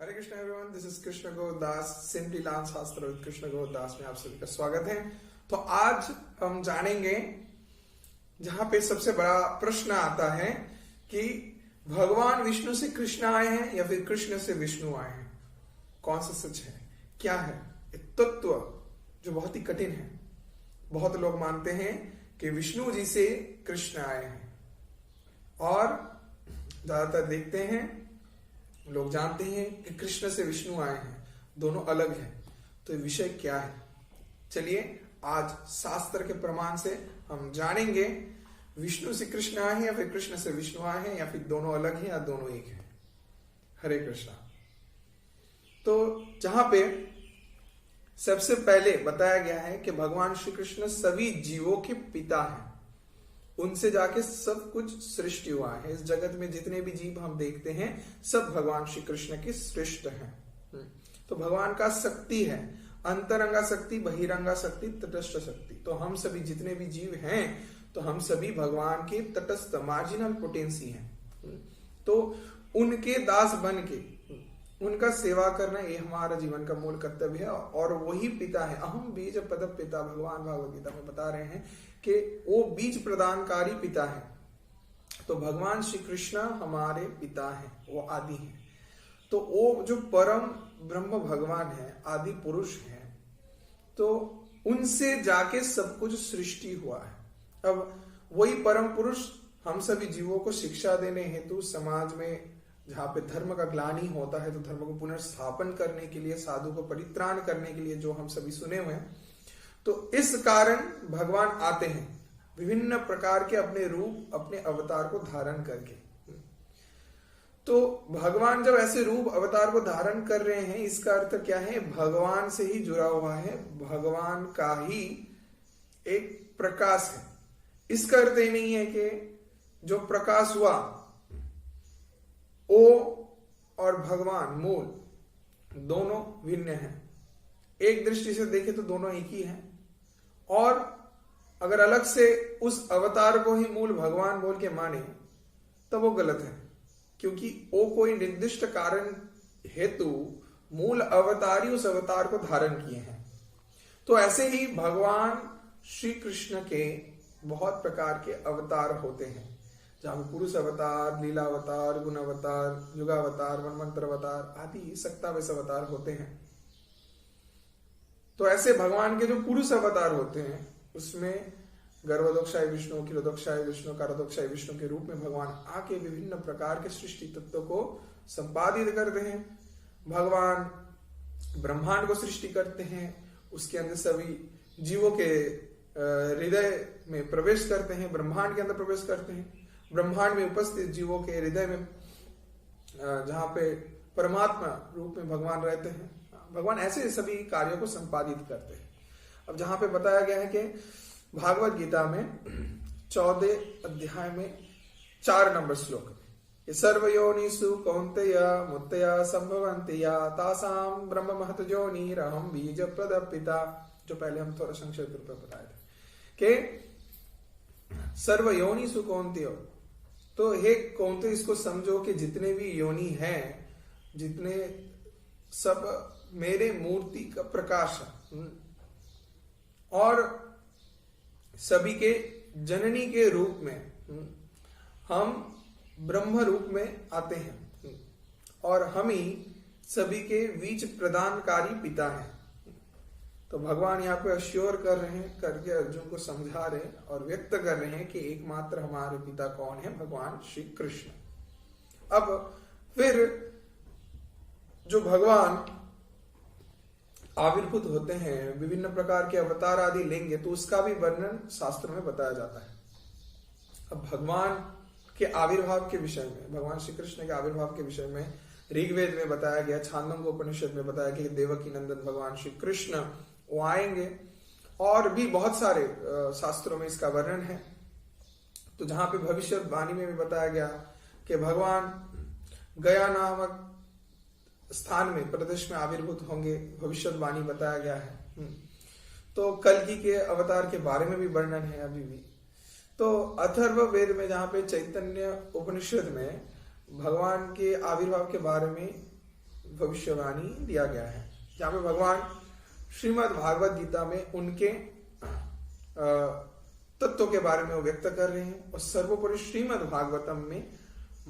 Hare Krishna everyone, this is Krishna Godas, simply Lal Shastra with Krishna गोदास में आप सभी का स्वागत है। तो आज हम जानेंगे जहां पे सबसे बड़ा प्रश्न आता है कि भगवान विष्णु से कृष्ण आए हैं या फिर कृष्ण से विष्णु आए हैं, कौन सा सच है, क्या है एक तत्व जो बहुत ही कठिन है। बहुत लोग मानते हैं कि विष्णु जी से कृष्ण आए हैं और ज्यादातर देखते हैं लोग जानते हैं कि कृष्ण से विष्णु आए हैं, दोनों अलग हैं। तो विषय क्या है, चलिए आज शास्त्र के प्रमाण से हम जानेंगे विष्णु से कृष्ण आए हैं या फिर कृष्ण से विष्णु आए हैं या फिर दोनों अलग हैं या दोनों एक हैं। हरे कृष्णा। तो जहां पे सबसे पहले बताया गया है कि भगवान श्री कृष्ण सभी जीवों के पिता हैं, उनसे जाके सब कुछ सृष्टि हुआ है। इस जगत में जितने भी जीव हम देखते हैं सब भगवान श्री कृष्ण की सृष्टि है। तो भगवान का शक्ति है, अंतरंगा शक्ति, बहिरंगा शक्ति, तटस्थ शक्ति। तो हम सभी जितने भी जीव हैं तो हम सभी भगवान के तटस्थ मार्जिनल पोटेंसी हैं। तो उनके दास बन के उनका सेवा करना ये हमारा जीवन का मूल कर्तव्य है। और वही पिता है, अहम बीज पद पिता, भगवान भागवत गीता में बता रहे हैं कि वो बीज प्रदानकारी पिता है। तो भगवान श्री कृष्ण हमारे पिता हैं, वो आदि हैं। तो वो जो परम ब्रह्म भगवान है, आदि पुरुष है, तो उनसे जाके सब कुछ सृष्टि हुआ है। अब वही परम पुरुष हम सभी जीवों को शिक्षा देने हेतु समाज में जहां पे धर्म का ग्लानि होता है तो धर्म को पुनर्स्थापन करने के लिए, साधु को परित्राण करने के लिए जो हम सभी सुने हुए हैं, तो इस कारण भगवान आते हैं विभिन्न प्रकार के अपने रूप, अपने अवतार को धारण करके। तो भगवान जब ऐसे रूप अवतार को धारण कर रहे हैं, इसका अर्थ क्या है, भगवान से ही जुड़ा हुआ है, भगवान का ही एक प्रकाश है। इसका अर्थ ये नहीं है कि जो प्रकाश हुआ ओ और भगवान मूल दोनों भिन्न हैं। एक दृष्टि से देखें तो दोनों एक ही हैं, और अगर अलग से उस अवतार को ही मूल भगवान बोल के माने तो वो गलत है, क्योंकि वो कोई निर्दिष्ट कारण हेतु मूल अवतारी उस अवतार को धारण किए हैं। तो ऐसे ही भगवान श्री कृष्ण के बहुत प्रकार के अवतार होते हैं, जहां पे पुरुष अवतार, लीला अवतार, गुण अवतार, युगावतार, मनमंत्र अवतार आदि सक्तावेश अवतार होते हैं। तो ऐसे भगवान के जो पुरुष अवतार होते हैं उसमें गर्भोदक्षाय विष्णु, क्षीरोदक्षाय विष्णु, कारोदक्षाय विष्णु के रूप में भगवान आके विभिन्न प्रकार के सृष्टि तत्व को संपादित करते हैं। भगवान ब्रह्मांड को सृष्टि करते हैं, उसके अंदर सभी जीवों के हृदय में प्रवेश करते हैं, ब्रह्मांड के अंदर प्रवेश करते हैं। ब्रह्मांड में उपस्थित जीवों के हृदय में जहां पे परमात्मा रूप में भगवान रहते हैं, भगवान ऐसे सभी कार्यों को संपादित करते हैं। अब जहां पे बताया गया है कि भागवत गीता में 14 अध्याय में 4 नंबर श्लोक, सर्वयोनिषु कौन्तेय मुत्तया संभवन्ति या तासाम ब्रह्म महत योनिरहं बीज प्रद पिता, जो पहले हम थोड़ा संक्षेप रूप में बताए थे कि सर्वयोनिषु कौन्तेय। तो हे कौन्तेय, इसको समझो कि जितने भी योनि हैं, जितने सब मेरे मूर्ति का प्रकाश है, और सभी के जननी के रूप में हम ब्रह्म रूप में आते हैं, और हम ही सभी के बीच प्रदानकारी पिता हैं। तो भगवान यहाँ पे अश्योर कर रहे हैं, करके अर्जुन को समझा रहे हैं और व्यक्त कर रहे हैं कि एकमात्र हमारे पिता कौन है, भगवान श्री कृष्ण। अब फिर जो भगवान आविर्भूत होते हैं, विभिन्न प्रकार के अवतार आदि लेंगे, तो उसका भी वर्णन शास्त्र में बताया जाता है। अब भगवान के आविर्भाव के विषय में, भगवान श्री कृष्ण के आविर्भाव के विषय में ऋग्वेद में बताया गया, छांदोग्य उपनिषद में बताया गया कि देवकी नंदन भगवान श्री कृष्ण वो आएंगे, और भी बहुत सारे शास्त्रों में इसका वर्णन है। तो जहां पे भविष्यवाणी में भी बताया गया कि भगवान गया नामक स्थान में प्रदेश में आविर्भूत होंगे, भविष्यवाणी बताया गया है। तो कल्कि के अवतार के बारे में भी वर्णन है अभी भी। तो अथर्व वेद में जहां पे चैतन्य उपनिषद में भगवान के आविर्भाव के बारे में भविष्यवाणी दिया गया है, जहां पे भगवान श्रीमद् भागवत गीता में उनके तत्व के बारे में वो व्यक्त कर रहे हैं। और सर्वोपरि श्रीमद् भागवतम में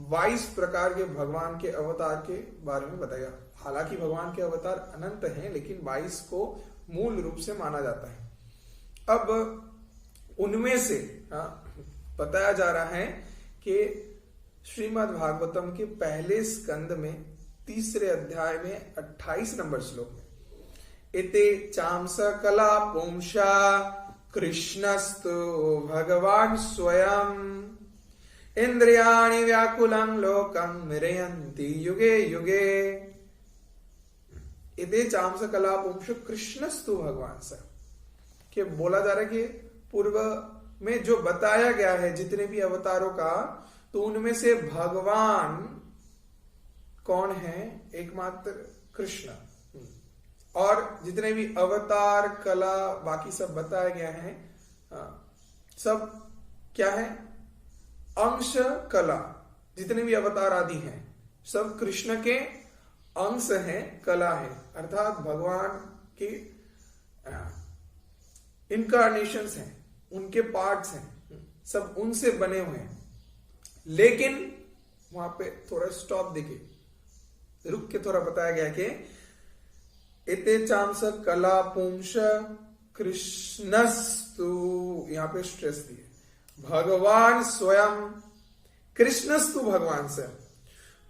22 प्रकार के भगवान के अवतार के बारे में बताया। हालांकि भगवान के अवतार अनंत हैं, लेकिन 22 को मूल रूप से माना जाता है। अब उनमें से बताया जा रहा है कि श्रीमद् भागवतम के पहले स्कंद में 3 अध्याय में 28 नंबर श्लोक में इते चांस कला पुंसा कृष्णस्तु भगवान स्वयं इंद्रियाणि व्याकुलं लोकं मृयन्ति युगे युगे। इते चांस कला पुंस कृष्णस्तु भगवान स, कि बोला जा रहा है कि पूर्व में जो बताया गया है जितने भी अवतारों का, तो उनमें से भगवान कौन है? एकमात्र कृष्ण। और जितने भी अवतार कला बाकी सब बताया गया है, सब क्या है? अंश कला। जितने भी अवतार आदि हैं सब कृष्ण के अंश हैं, कला है, अर्थात भगवान के इनकारनेशंस हैं, उनके पार्ट्स हैं, सब उनसे बने हुए हैं। लेकिन वहां पे थोड़ा स्टॉप देखिए, रुक के थोड़ा बताया गया कि इते चांस कला पुंस कृष्णस्तु, यहां पे स्ट्रेस दिए, भगवान स्वयं कृष्णस्तु भगवान से,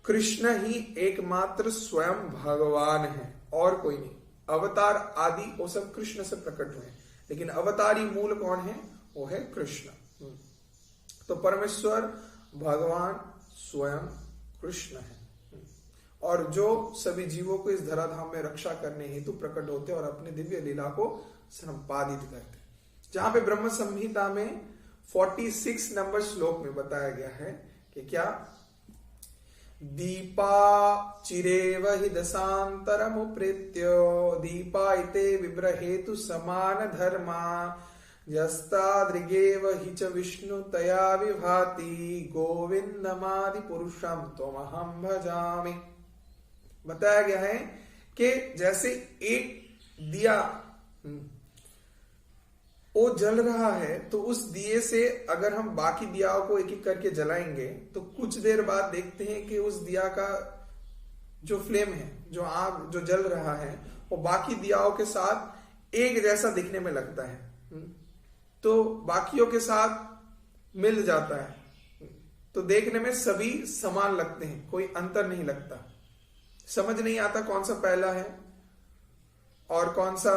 कृष्ण ही एकमात्र स्वयं भगवान है और कोई नहीं। अवतार आदि वो सब कृष्ण से प्रकट हुए, लेकिन अवतारी मूल कौन है? वो है कृष्ण। तो परमेश्वर भगवान स्वयं कृष्ण है, और जो सभी जीवों को इस धराधाम में रक्षा करने हेतु प्रकट होते और अपने दिव्य लीला को संपादित करते। जहां पे ब्रह्म संहिता में 46 नंबर श्लोक में बताया गया है कि क्या? दीपा चिरेव हि दशांतरमुप्रेत्यो दीपा इते विब्रहेतु समान धर्मा यस्तादृगेव हि च विष्णु तया विभाति गोविंदमादि पुरुषम त्वमहं भजामि। बताया गया है कि जैसे एक दिया वो जल रहा है, तो उस दिए से अगर हम बाकी दियाओं को एक एक करके जलाएंगे तो कुछ देर बाद देखते हैं कि उस दिया का जो फ्लेम है, जो आग जो जल रहा है, वो बाकी दियाओं के साथ एक जैसा दिखने में लगता है, तो बाकियों के साथ मिल जाता है, तो देखने में सभी समान लगते हैं, कोई अंतर नहीं लगता। समझ नहीं आता कौन सा पहला है और कौन सा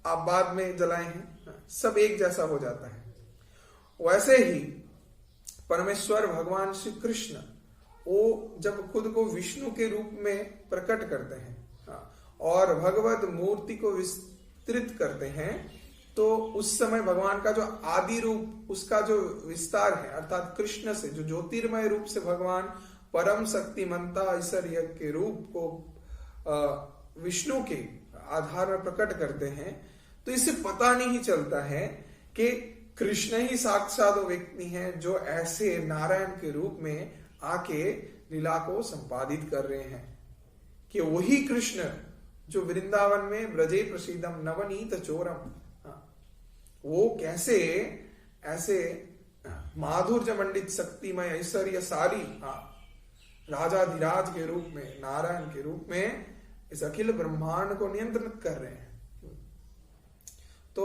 आप बाद में जलाए हैं, सब एक जैसा हो जाता है। वैसे ही परमेश्वर भगवान श्री कृष्ण वो जब खुद को विष्णु के रूप में प्रकट करते हैं और भगवत मूर्ति को विस्तृत करते हैं, तो उस समय भगवान का जो आदि रूप, उसका जो विस्तार है, अर्थात कृष्ण से जो ज्योतिर्मय रूप से भगवान परम शक्तिमंता ऐश्वर्य के रूप को विष्णु के आधार में प्रकट करते हैं, तो इससे पता नहीं चलता है कि कृष्ण ही साक्षात वो व्यक्ति हैं जो ऐसे नारायण के रूप में आके लीला को संपादित कर रहे हैं, कि वही कृष्ण जो वृंदावन में ब्रजे प्रसीदम नवनीत चोरम, वो कैसे ऐसे माधुर्य मंडित शक्तिमय ऐश्वर्यशाली राजाधिराज के रूप में, नारायण के रूप में इस अखिल ब्रह्मांड को नियंत्रित कर रहे हैं। तो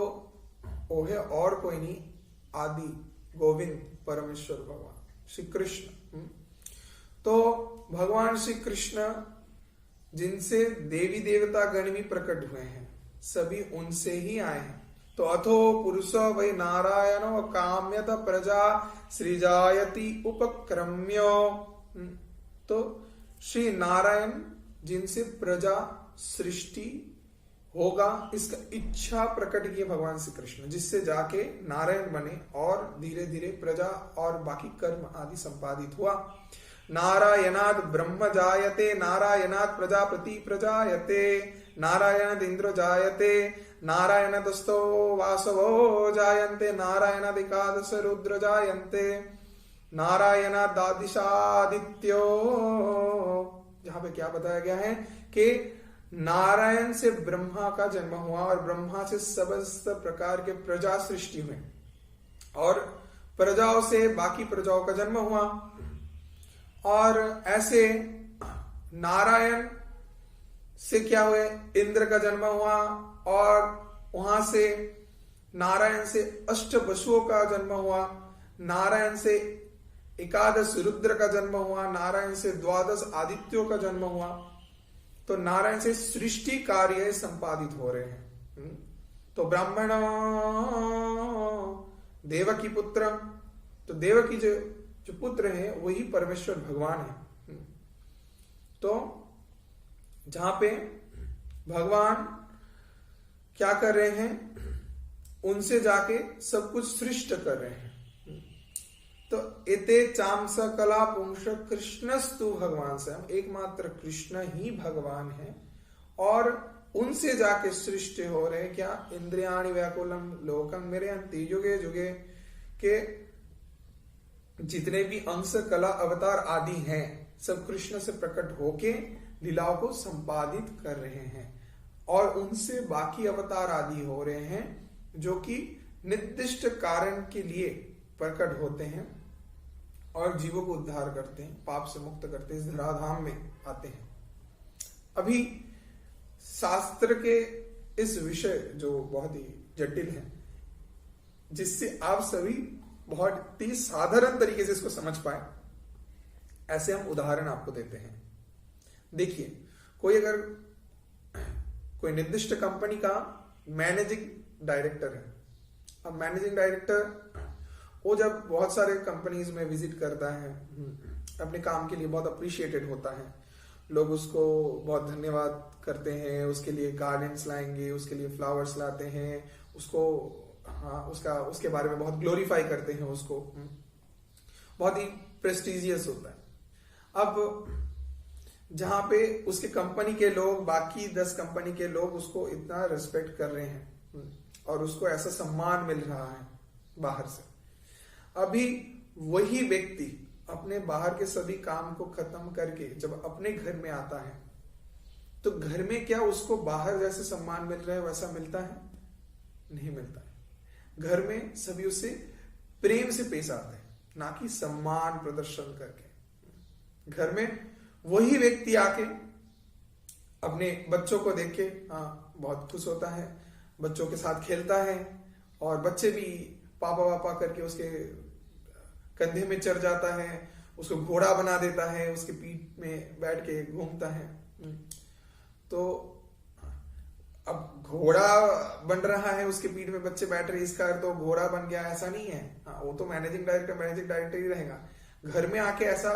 वो है और कोई नहीं, आदि गोविंद परमेश्वर भगवान श्री कृष्ण। तो भगवान श्री कृष्ण जिनसे देवी देवता गण भी प्रकट हुए हैं, सभी उनसे ही आए हैं। तो अथो पुरुषो वै नारायणो काम्यत प्रजा सृजायति उपक्रम्यो। तो श्री नारायण जिनसे प्रजा सृष्टि होगा, इसका इच्छा प्रकट किए भगवान श्री कृष्ण, जिससे जाके नारायण बने और धीरे धीरे प्रजा और बाकी कर्म आदि संपादित हुआ। नारायणाद ब्रह्म जायते नारायणाद प्रजापति प्रजायते नारायणाद इंद्र जायते नारायणदस्तो वासवो जायन्ते नारायणाद एकादश रुद्र जायन्ते नारायणादादिशादित्यो जहां पे क्या बताया गया है कि नारायण से ब्रह्मा का जन्म हुआ और ब्रह्मा से समस्त प्रकार के प्रजा सृष्टि हुए और प्रजाओं से बाकी प्रजाओं का जन्म हुआ। और ऐसे नारायण से क्या हुए, इंद्र का जन्म हुआ और वहां से नारायण से अष्ट वसुओं का जन्म हुआ, नारायण से एकादश रुद्र का जन्म हुआ, नारायण से द्वादश आदित्यों का जन्म हुआ। तो नारायण से सृष्टि कार्य संपादित हो रहे हैं। तो ब्राह्मण देवकी पुत्र, तो देवकी जो पुत्र है वही परमेश्वर भगवान है। तो जहां पे भगवान क्या कर रहे हैं, उनसे जाके सब कुछ सृष्ट कर रहे हैं। तो एते चामस कला पुंस कृष्णस्तु भगवान से, हम एकमात्र कृष्ण ही भगवान है और उनसे जाके सृष्टि हो रहे क्या, इंद्रियाणि व्याकुलम लोकम मेरे अंति युगे जुगे के जितने भी अंश कला अवतार आदि हैं सब कृष्ण से प्रकट होके लीलाओं को संपादित कर रहे हैं और उनसे बाकी अवतार आदि हो रहे हैं जो कि निर्दिष्ट कारण के लिए प्रकट होते हैं और जीवों को उद्धार करते हैं, पाप से मुक्त करते हैं, इस धराधाम में आते हैं। अभी शास्त्र के इस विषय जो बहुत ही जटिल है, जिससे आप सभी बहुत ही साधारण तरीके से इसको समझ पाए, ऐसे हम उदाहरण आपको देते हैं। देखिए, कोई निर्दिष्ट कंपनी का मैनेजिंग डायरेक्टर है। अब मैनेजिंग डायरेक्टर वो जब बहुत सारे कंपनीज में विजिट करता है, अपने काम के लिए बहुत अप्रिशिएटेड होता है, लोग उसको बहुत धन्यवाद करते हैं, उसके लिए गार्डन्स लाएंगे, उसके लिए फ्लावर्स लाते हैं, उसको उसके बारे में बहुत ग्लोरीफाई करते हैं, उसको बहुत ही प्रेस्टिजियस होता है। अब जहां पे उसके कंपनी के लोग, बाकी 10 कंपनी के लोग उसको इतना रिस्पेक्ट कर रहे हैं और उसको ऐसा सम्मान मिल रहा है बाहर से, अभी वही व्यक्ति अपने बाहर के सभी काम को खत्म करके जब अपने घर में आता है तो घर में क्या उसको बाहर जैसे सम्मान मिल रहा है वैसा मिलता है? नहीं मिलता है। घर में सभी उससे प्रेम से पेश आते हैं, ना कि सम्मान प्रदर्शन करके। घर में वही व्यक्ति आके अपने बच्चों को देख के बहुत खुश होता है, बच्चों के साथ खेलता है और बच्चे भी पापा पापा करके उसके कंधे में चढ़ जाता है, उसको घोड़ा बना देता है, उसके पीठ में बैठ के घूमता है। तो अब घोड़ा बन रहा है, उसके पीठ में बच्चे बैठ रहे, इसका अर्थ तो घोड़ा बन गया, ऐसा नहीं है। वो तो मैनेजिंग डायरेक्टर ही रहेगा। घर में आके ऐसा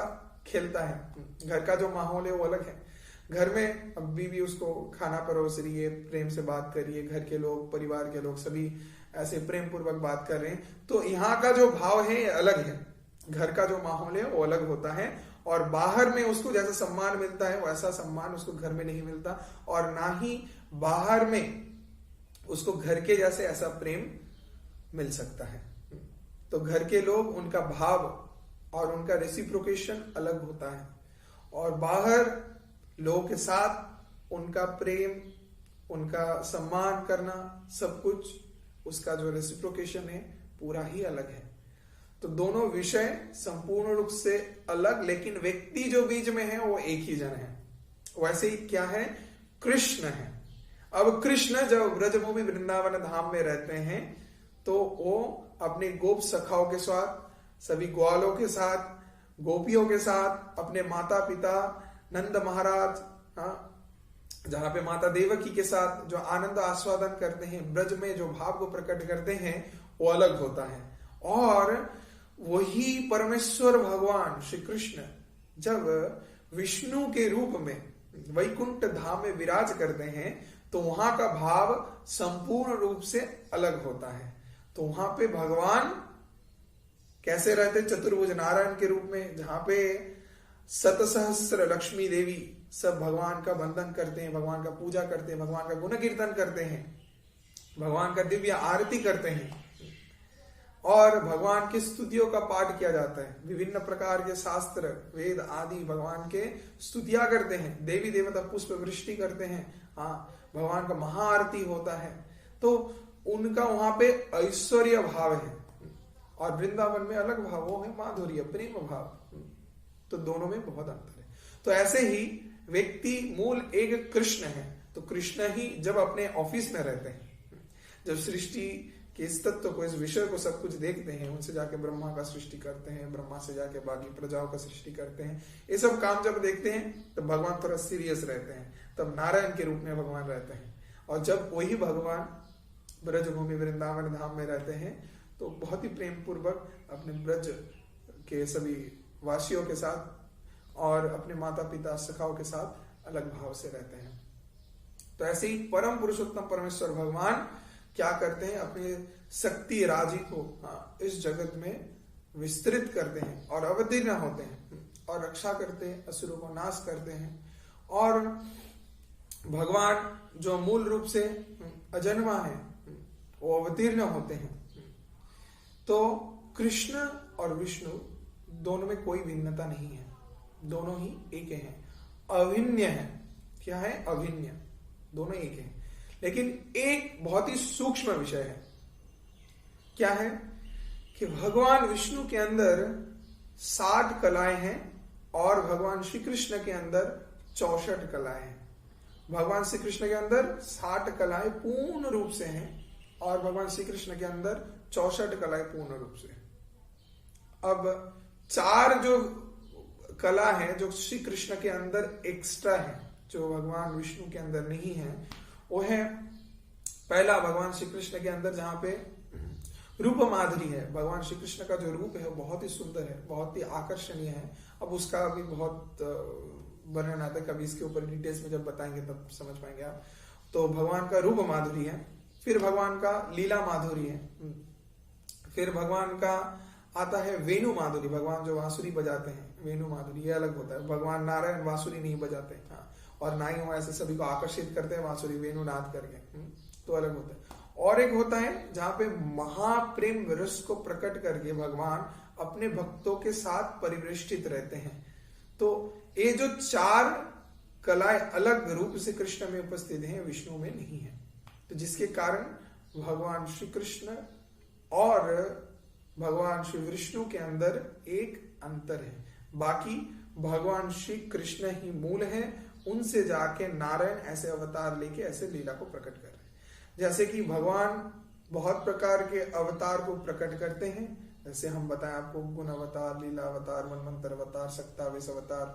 खेलता है, घर का जो माहौल है वो अलग है। घर में अब बीवी उसको खाना परोस रही है, प्रेम से बात कर रही है, घर के लोग, परिवार के लोग सभी ऐसे प्रेम पूर्वक बात कर रहे हैं, तो यहाँ का जो भाव है अलग है। घर का जो माहौल है वो अलग होता है और बाहर में उसको जैसा सम्मान मिलता है वैसा सम्मान उसको घर में नहीं मिलता, और ना ही बाहर में उसको घर के जैसे ऐसा प्रेम मिल सकता है। तो घर के लोग, उनका भाव और उनका रेसिप्रोकेशन अलग होता है, और बाहर लोगों के साथ उनका प्रेम, उनका सम्मान करना, सब कुछ उसका जो रेसिप्रोकेशन है पूरा ही अलग है। तो दोनों विषय संपूर्ण रूप से अलग, लेकिन व्यक्ति जो बीच में है वो एक ही जन है। वैसे ही क्या है, कृष्ण है। अब कृष्ण जब ब्रजभूमि वृंदावन धाम में रहते हैं तो वो अपने गोप सखाओं के साथ, सभी ग्वालों के साथ, गोपियों के साथ, अपने माता पिता नंद महाराज, जहां पे माता देवकी के साथ जो आनंद आस्वादन करते हैं, ब्रज में जो भाव को प्रकट करते हैं वो अलग होता है। और वही परमेश्वर भगवान श्री कृष्ण जब विष्णु के रूप में वैकुंठ धाम में विराज करते हैं तो वहां का भाव संपूर्ण रूप से अलग होता है। तो वहां पे भगवान कैसे रहते, चतुर्भुज नारायण के रूप में, जहां पे शतसहस्र लक्ष्मी देवी सब भगवान का वंदन करते हैं, भगवान का पूजा करते हैं, भगवान का गुण कीर्तन करते हैं, भगवान का दिव्य आरती करते हैं। और भगवान के स्तुतियों का पाठ किया जाता है। विभिन्न प्रकार के शास्त्र वेद आदि भगवान के स्तुतियां करते हैं, देवी देवता पुष्प वृष्टि करते हैं, हाँ भगवान का महाआरती होता है। तो उनका वहां पे ऐश्वर्य भाव है और वृंदावन में अलग भाव, वो है माधुर्य प्रेम भाव। तो दोनों में बहुत अंतर है। तो ऐसे ही व्यक्ति मूल एक कृष्ण है, तो कृष्ण ही जब अपने ऑफिस में रहते हैं, जब सृष्टि के इस तत्व को, इस विषय को सब कुछ देखते हैं, उनसे जाके ब्रह्मा का सृष्टि करते हैं, ब्रह्मा से जाके बाकी प्रजाओं का सृष्टि करते हैं, ये सब काम जब देखते हैं तब भगवान थोड़ा सीरियस रहते हैं, तब नारायण के रूप में भगवान रहते हैं। और जब वही भगवान ब्रजभूमि वृंदावन धाम में रहते हैं तो बहुत ही प्रेम पूर्वक अपने ब्रज के सभी वासियों के साथ और अपने माता पिता सखाओं के साथ अलग भाव से रहते हैं। तो ऐसे ही परम पुरुषोत्तम परमेश्वर भगवान क्या करते हैं, अपने शक्ति राजी को इस जगत में विस्तृत करते हैं और अवतीर्ण होते हैं और रक्षा करते हैं, असुरों को नाश करते हैं। और भगवान जो मूल रूप से अजन्मा है वो अवतीर्ण होते हैं। तो कृष्ण और विष्णु दोनों में कोई भिन्नता नहीं है, दोनों ही एक हैं, अभिन्न है। क्या है? अभिन्न, दोनों एक हैं। लेकिन एक बहुत ही सूक्ष्म विषय है। क्या है कि भगवान विष्णु के अंदर 60 कलाएं हैं और भगवान श्री कृष्ण के अंदर 64 कलाएं हैं। भगवान श्री कृष्ण के अंदर 60 कलाएं पूर्ण रूप से हैं और भगवान श्री कृष्ण के अंदर 64 कलाएं पूर्ण रूप से। अब 4 जो कला है जो श्री कृष्ण के अंदर एक्स्ट्रा है, जो भगवान विष्णु के अंदर नहीं है, वो है पहला भगवान श्री कृष्ण के अंदर जहां पे रूप माधुरी है। भगवान श्री कृष्ण का जो रूप है वो बहुत ही सुंदर है, बहुत ही आकर्षणीय है। अब उसका भी बहुत वर्णन आता है, कभी इसके ऊपर डिटेल्स में जब बताएंगे तब समझ पाएंगे आप। तो भगवान का रूप माधुरी है, फिर भगवान का लीला माधुरी है, फिर भगवान का आता है वेणु माधुरी, भगवान जो बांसुरी बजाते हैं, वेणु माधुरी, ये अलग होता है। भगवान नारायण बांसुरी नहीं बजाते, हाँ, और ना ही वो ऐसे सभी को आकर्षित करते हैं बांसुरी वेणु नाद करके, तो अलग होता है। और एक होता है जहां पे महाप्रेम रस को प्रकट करके भगवान अपने भक्तों के साथ परिवेष्टित रहते हैं। तो ये जो 4 कलाएं अलग रूप से कृष्ण में उपस्थित हैं, विष्णु में नहीं है। तो जिसके कारण भगवान श्री कृष्ण और भगवान श्री विष्णु के अंदर एक अंतर है। बाकी भगवान श्री कृष्ण ही मूल है, उनसे जाके नारायण ऐसे अवतार लेके ऐसे लीला को प्रकट कर रहे हैं। जैसे कि भगवान बहुत प्रकार के अवतार को प्रकट करते हैं, जैसे हम बताएं आपको गुण अवतार, लीला अवतार, मनमंत्र अवतार, शक्तावेश अवतार।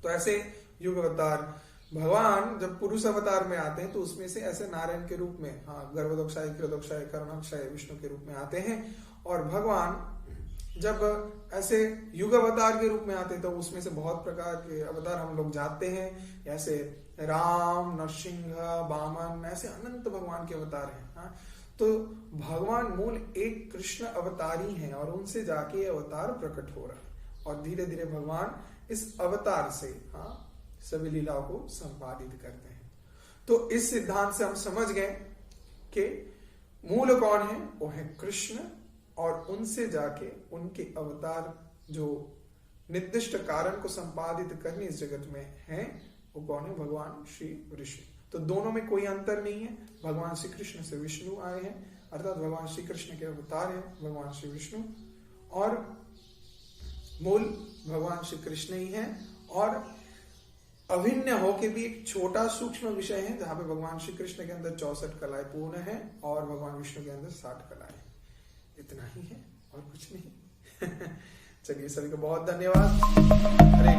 तो ऐसे युग अवतार भगवान जब पुरुष अवतार में आते हैं तो उसमें से ऐसे नारायण के रूप में, हाँ, गर्भदोक्षाय, कृदोक्षाय, कर्णक्षाय विष्णु के रूप में आते हैं। और भगवान जब ऐसे युग अवतार के रूप में आते हैं तो उसमें से बहुत प्रकार के अवतार हम लोग जानते हैं, जैसे राम, नरसिंह, वामन, ऐसे अनंत भगवान के अवतार हैं। हाँ, तो भगवान मूल एक कृष्ण अवतारी हैं और उनसे जाके अवतार प्रकट हो रहा है और धीरे धीरे भगवान इस अवतार से, हाँ, सभी लीलाओं को संपादित करते हैं। तो इस सिद्धांत से हम समझ गए कि मूल कौन है, वो है कृष्ण, और उनसे जाके उनके अवतार जो निर्दिष्ट कारण को संपादित करने इस जगत में हैं, वो कौन है, भगवान श्री विष्णु। तो दोनों में कोई अंतर नहीं है। भगवान श्री कृष्ण से विष्णु आए हैं, अर्थात भगवान श्री कृष्ण के अवतार है भगवान श्री विष्णु, और मूल भगवान श्री कृष्ण ही है। और अभिन्न होके भी एक छोटा सूक्ष्म विषय है जहां पे भगवान श्री कृष्ण के अंदर 64 कलाएं पूर्ण है और भगवान विष्णु के अंदर 60 कलाएं। इतना ही है और कुछ नहीं। चलिए, सभी को बहुत धन्यवाद। हरे